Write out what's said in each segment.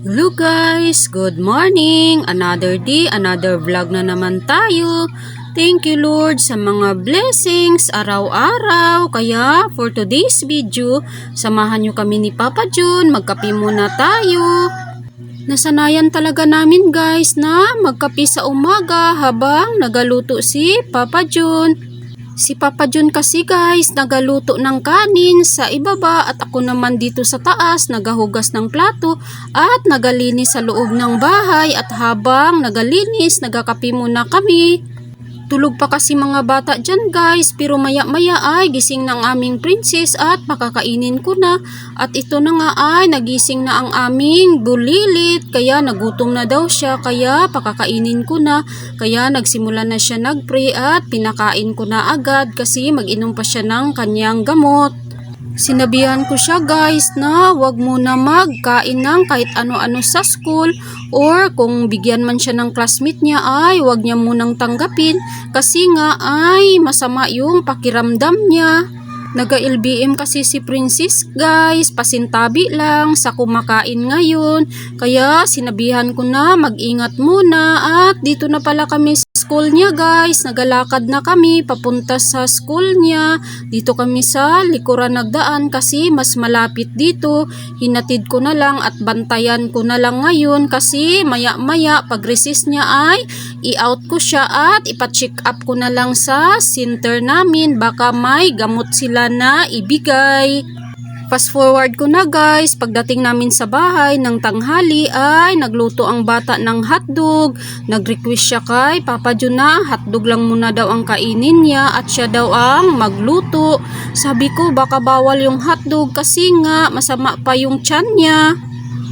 Hello guys! Good morning! Another day, another vlog na naman tayo. Thank you Lord sa mga blessings araw-araw. Kaya for today's video, samahan nyo kami ni Papa John. Magkape muna tayo. Nasanayan talaga namin guys na magkape sa umaga habang nagaluto si Papa John. Si Papa John kasi guys, nagaluto ng kanin sa ibaba at ako naman dito sa taas, nagahugas ng plato at nagalinis sa loob ng bahay at habang nagalinis, nagakape muna kami. Tulog pa kasi mga bata dyan guys, pero maya maya ay gising ng aming princess at pakakainin ko na. At ito na nga ay nagising na ang aming bulilit, kaya nagutom na daw siya, kaya pakakainin ko na. Kaya nagsimula na siya nagpray at pinakain ko na agad kasi mag-inom pa siya ng kanyang gamot. Sinabihan ko siya guys na wag muna magkain ng kahit ano-ano sa school or kung bigyan man siya ng classmate niya ay wag niya munang tanggapin kasi nga ay masama yung pakiramdam niya. Naga-LBM kasi si Princess guys, pasintabi lang sa kumakain ngayon. Kaya sinabihan ko na mag-ingat muna at dito na pala kami sa school niya guys. Nagalakad na kami papunta sa school niya. Dito kami sa likuran nagdaan kasi mas malapit dito. Hinatid ko na lang at bantayan ko na lang ngayon kasi maya-maya pag recess niya ay i-out ko siya at ipa-check up ko na lang sa center namin. Baka may gamot sila na ibigay. Fast forward ko na guys, pagdating namin sa bahay ng tanghali ay nagluto ang bata ng hotdog. Nag-request siya kay Papa John na hotdog lang muna daw ang kainin niya at siya daw ang magluto. Sabi ko baka bawal yung hotdog kasi nga masama pa yung tiyan niya.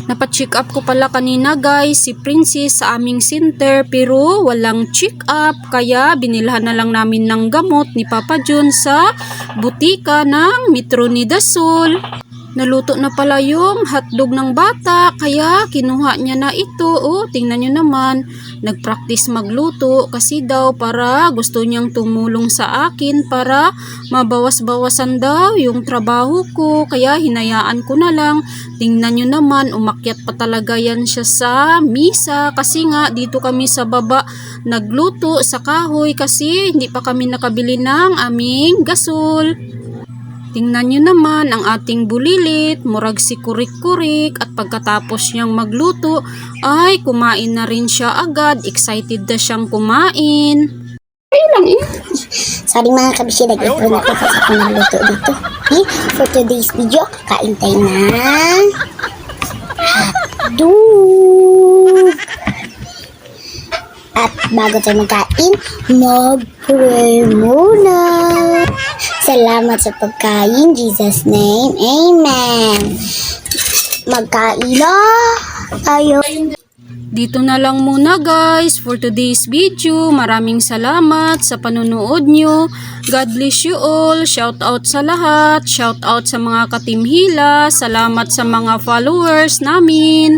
Napacheck up ko pala kanina guys si Princess sa aming center pero walang check up kaya binilhan na lang namin ng gamot ni Papa John sa butika ng Metronidazole. Naluto na pala yung hotdog ng bata kaya kinuha niya na ito. Oh, tingnan nyo naman. Nagpractice magluto kasi daw para gusto niyang tumulong sa akin para mabawas-bawasan daw yung trabaho ko. Kaya hinayaan ko na lang. Tingnan nyo naman, umakyat pa talaga yan siya sa misa kasi nga dito kami sa baba nagluto sa kahoy kasi hindi pa kami nakabili ng aming gasol. Tingnan nyo naman ang ating bulilit, murag si kurik-kurik at pagkatapos niyang magluto ay kumain na rin siya agad, excited na siyang kumain. Ayun lang eh. Sorry mga kabisya, nag-intro na ko kasi ako nagluto dito. Okay? For today's video, kain tayo ng hotdog. At bago tayo magkain, mag-pray muna. Salamat sa pagkain, Jesus name, Amen. Magkain na tayo. Dito na lang muna guys for today's video. Maraming salamat sa panonood nyo. God bless you all. Shout out sa lahat. Shout out sa mga katimhila. Salamat sa mga followers namin.